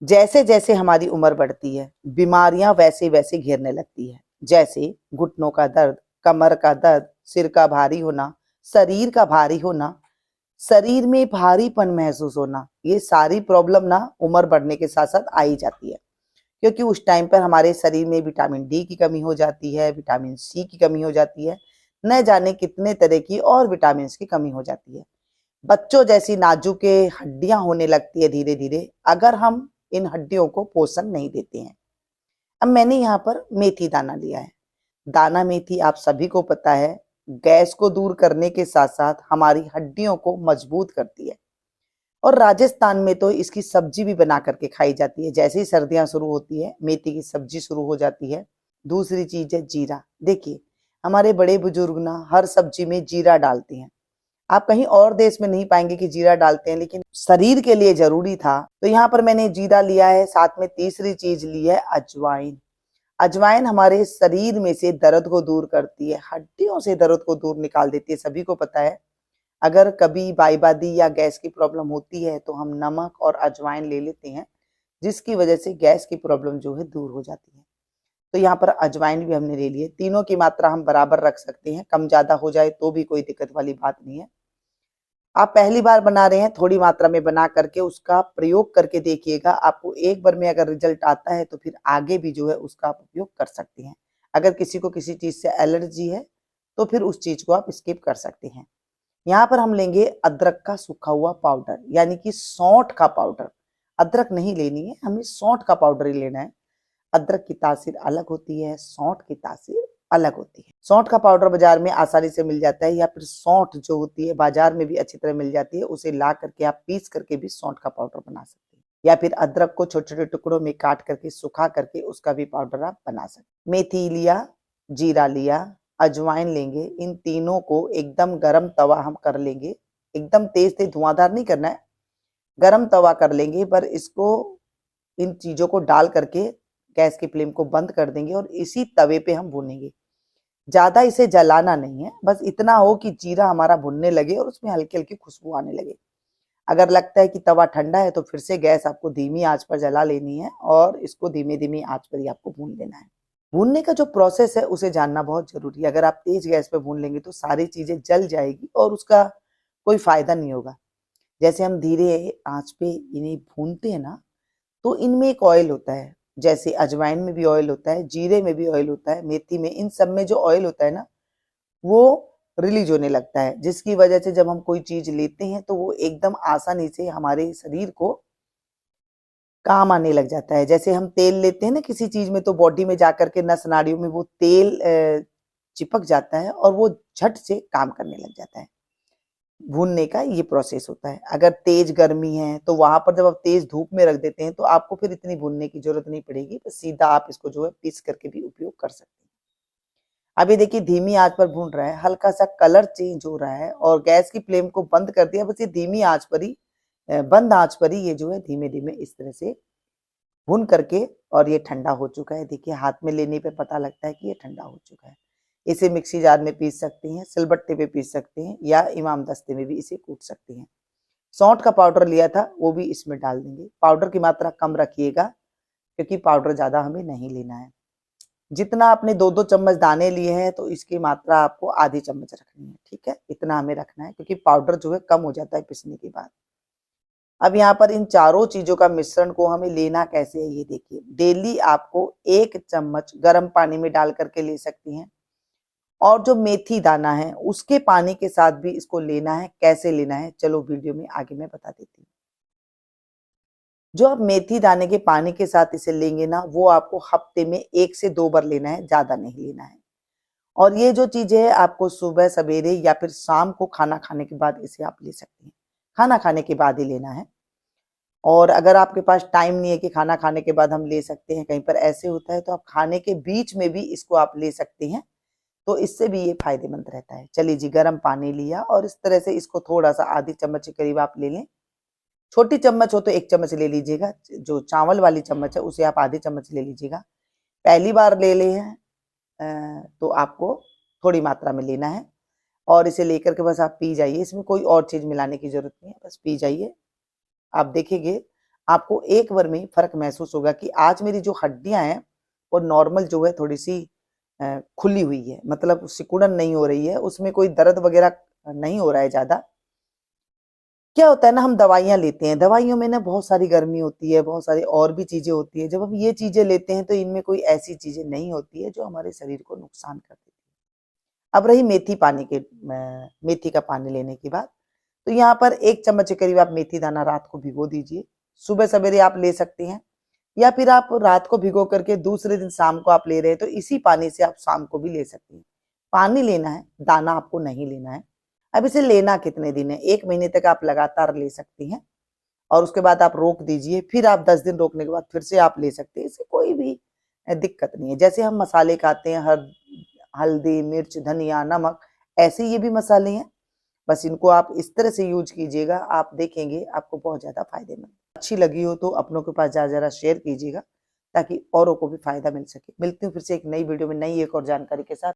जैसे जैसे हमारी उम्र बढ़ती है, बीमारियां वैसे वैसे घेरने लगती है, जैसे घुटनों का दर्द, कमर का दर्द, सिर का भारी होना, शरीर का भारी होना, शरीर में भारीपन महसूस होना। ये सारी प्रॉब्लम ना उम्र बढ़ने के साथ साथ आ ही जाती है, क्योंकि उस टाइम पर हमारे शरीर में विटामिन डी की कमी हो जाती है, विटामिन सी की कमी हो जाती है, न जाने कितने तरह की और विटामिन की कमी हो जाती है। बच्चों जैसी नाजुक हड्डियां होने लगती है धीरे धीरे, अगर हम इन हड्डियों को पोषण नहीं देते हैं। अब मैंने यहाँ पर मेथी दाना लिया है। दाना मेथी आप सभी को पता है, गैस को दूर करने के साथ साथ हमारी हड्डियों को मजबूत करती है। और राजस्थान में तो इसकी सब्जी भी बना करके खाई जाती है। जैसे ही सर्दियां शुरू होती है, मेथी की सब्जी शुरू हो जाती है। दूसरी चीज है जीरा। देखिए, हमारे बड़े बुजुर्ग ना हर सब्जी में जीरा डालते हैं। आप कहीं और देश में नहीं पाएंगे कि जीरा डालते हैं, लेकिन शरीर के लिए जरूरी था तो यहाँ पर मैंने जीरा लिया है। साथ में तीसरी चीज ली है अजवाइन। अजवाइन हमारे शरीर में से दर्द को दूर करती है, हड्डियों से दर्द को दूर निकाल देती है। सभी को पता है, अगर कभी बाईबादी या गैस की प्रॉब्लम होती है तो हम नमक और अजवाइन ले लेते हैं, जिसकी वजह से गैस की प्रॉब्लम जो है दूर हो जाती है। तो यहाँ पर अजवाइन भी हमने ले ली है। तीनों की मात्रा हम बराबर रख सकते हैं, कम ज्यादा हो जाए तो भी कोई दिक्कत वाली बात नहीं है। आप पहली बार बना रहे हैं, थोड़ी मात्रा में बना करके उसका प्रयोग करके देखिएगा। आपको एक बार में अगर रिजल्ट आता है तो फिर आगे भी जो है उसका आप उपयोग कर सकते हैं। अगर किसी को किसी चीज से एलर्जी है तो फिर उस चीज को आप स्किप कर सकते हैं। यहाँ पर हम लेंगे अदरक का सूखा हुआ पाउडर, यानी कि सौंठ का पाउडर। अदरक नहीं लेनी है, हमें सौंठ का पाउडर ही लेना है। अदरक की तासीर अलग होती है, सौंठ की तासीर अलग होती है। सौंठ का पाउडर बाजार में आसानी से मिल जाता है, या फिर सौंठ जो होती है बाजार में भी अच्छी तरह मिल जाती है। उसे ला करके आप पीस करके भी सौंठ का पाउडर बना सकते हैं, या फिर अदरक को छोटे छोटे टुकड़ों में काट करके सुखा करके उसका भी पाउडर आप बना सकते हैं। मेथी लिया, जीरा लिया, अजवाइन लेंगे। इन तीनों को एकदम गरम तवा हम कर लेंगे। एकदम तेज तेज धुआंधार नहीं करना है, गरम तवा कर लेंगे। पर इसको, इन चीजों को डाल करके गैस की फ्लेम को बंद कर देंगे और इसी तवे पे हम भूनेंगे। ज्यादा इसे जलाना नहीं है, बस इतना हो कि जीरा हमारा भुनने लगे और उसमें हल्की हल्की खुशबू आने लगे। अगर लगता है कि तवा ठंडा है तो फिर से गैस आपको धीमी आंच पर जला लेनी है और इसको धीमी धीमी आंच पर ही आपको भून लेना है। भूनने का जो प्रोसेस है उसे जानना बहुत जरूरी है। अगर आप तेज गैस पे भून लेंगे तो सारी चीजें जल जाएगी और उसका कोई फायदा नहीं होगा। जैसे हम धीरे आंच पे इन्हें भूनते हैं ना, तो इनमें एक ऑयल होता है। जैसे अजवाइन में भी ऑयल होता है, जीरे में भी ऑयल होता है, मेथी में, इन सब में जो ऑयल होता है ना, वो रिलीज होने लगता है, जिसकी वजह से जब हम कोई चीज लेते हैं तो वो एकदम आसानी से हमारे शरीर को काम आने लग जाता है। जैसे हम तेल लेते हैं ना किसी चीज में, तो बॉडी में जाकर के नस नाड़ियों में वो तेल चिपक जाता है और वो झट से काम करने लग जाता है। भूनने का ये प्रोसेस होता है। अगर तेज गर्मी है तो वहां पर जब आप तेज धूप में रख देते हैं तो आपको फिर इतनी भूनने की जरूरत नहीं पड़ेगी, बस सीधा आप इसको जो है पीस करके भी उपयोग कर सकते हैं। अभी देखिए धीमी आंच पर भून रहा है, हल्का सा कलर चेंज हो रहा है और गैस की फ्लेम को बंद कर दिया। बस ये धीमी आंच पर ही, बंद आंच पर ही ये जो है धीमे धीमे इस तरह से भून करके, और ये ठंडा हो चुका है। देखिए हाथ में लेने पे पता लगता है कि ये ठंडा हो चुका है। इसे मिक्सी जार में पीस सकते हैं, सिलबट्टे पे पीस सकते हैं, या इमाम दस्ते में भी इसे कूट सकते हैं। सौंठ का पाउडर लिया था वो भी इसमें डाल देंगे। पाउडर की मात्रा कम रखिएगा, क्योंकि पाउडर ज्यादा हमें नहीं लेना है। जितना आपने 2-2 चम्मच दाने लिए हैं तो इसकी मात्रा आपको आधी चम्मच रखनी है, ठीक है? इतना हमें रखना है, क्योंकि पाउडर जो है कम हो जाता है पिसने के बाद। अब यहाँ पर इन चारों चीजों का मिश्रण को हमें लेना कैसे है ये देखिए। डेली आपको 1 चम्मच गर्म पानी में डाल करके ले सकती हैं, और जो मेथी दाना है उसके पानी के साथ भी इसको लेना है। कैसे लेना है चलो वीडियो में आगे मैं बता देती हूँ। जो आप मेथी दाने के पानी के साथ इसे लेंगे ना, वो आपको हफ्ते में 1 से 2 बार लेना है, ज्यादा नहीं लेना है। और ये जो चीजें है आपको सुबह सवेरे या फिर शाम को खाना खाने के बाद इसे आप ले सकते हैं। खाना खाने के बाद ही लेना है। और अगर आपके पास टाइम नहीं है कि खाना खाने के बाद हम ले सकते हैं, कहीं पर ऐसे होता है, तो आप खाने के बीच में भी इसको आप ले सकते हैं, तो इससे भी ये फायदेमंद रहता है। चलिए जी, गर्म पानी लिया और इस तरह से इसको थोड़ा सा आधी चम्मच के करीब आप ले लें। छोटी चम्मच हो तो 1 चम्मच ले लीजिएगा, जो चावल वाली चम्मच है उसे आप आधी चम्मच ले लीजिएगा। पहली बार ले ले हैं तो आपको थोड़ी मात्रा में लेना है, और इसे लेकर के बस आप पी जाइए। इसमें कोई और चीज मिलाने की जरूरत नहीं है, बस पी जाइए। आप देखेंगे आपको एक बार में फर्क महसूस होगा कि आज मेरी जो हड्डियां हैं वो नॉर्मल जो है थोड़ी सी खुली हुई है, मतलब सिकुड़न नहीं हो रही है, उसमें कोई दर्द वगैरह नहीं हो रहा है ज्यादा। क्या होता है ना, हम दवाइयाँ लेते हैं, दवाइयों में ना बहुत सारी गर्मी होती है, बहुत सारी और भी चीज़ें होती है। जब हम ये चीज़ें लेते हैं तो इनमें कोई ऐसी चीज़ें नहीं होती है जो हमारे शरीर को नुकसान कर देती है। अब रही मेथी का पानी लेने की बात, तो यहाँ पर 1 चम्मच के करीब आप मेथी दाना रात को भिगो दीजिए। सुबह सवेरे आप ले सकते हैं, या फिर आप रात को भिगो करके दूसरे दिन शाम को आप ले रहे हैं तो इसी पानी से आप शाम को भी ले सकते हैं। पानी लेना है, दाना आपको नहीं लेना है। अब इसे लेना कितने दिन है? 1 महीने तक आप लगातार ले सकती हैं और उसके बाद आप रोक दीजिए, फिर आप 10 दिन रोकने के बाद फिर से आप ले सकते हैं। इससे कोई भी दिक्कत नहीं है। जैसे हम मसाले खाते हैं, हल्दी, मिर्च, धनिया, नमक, ऐसे ये भी मसाले हैं। बस इनको आप इस तरह से यूज़ कीजिएगा, आप देखेंगे आपको बहुत ज़्यादा फ़ायदेमंद। अच्छी लगी हो तो अपनों के पास ज़रा-ज़रा शेयर कीजिएगा, ताकि औरों को भी फ़ायदा मिल सके। मिलती हूँ फिर से एक नई वीडियो में नई एक और जानकारी के साथ।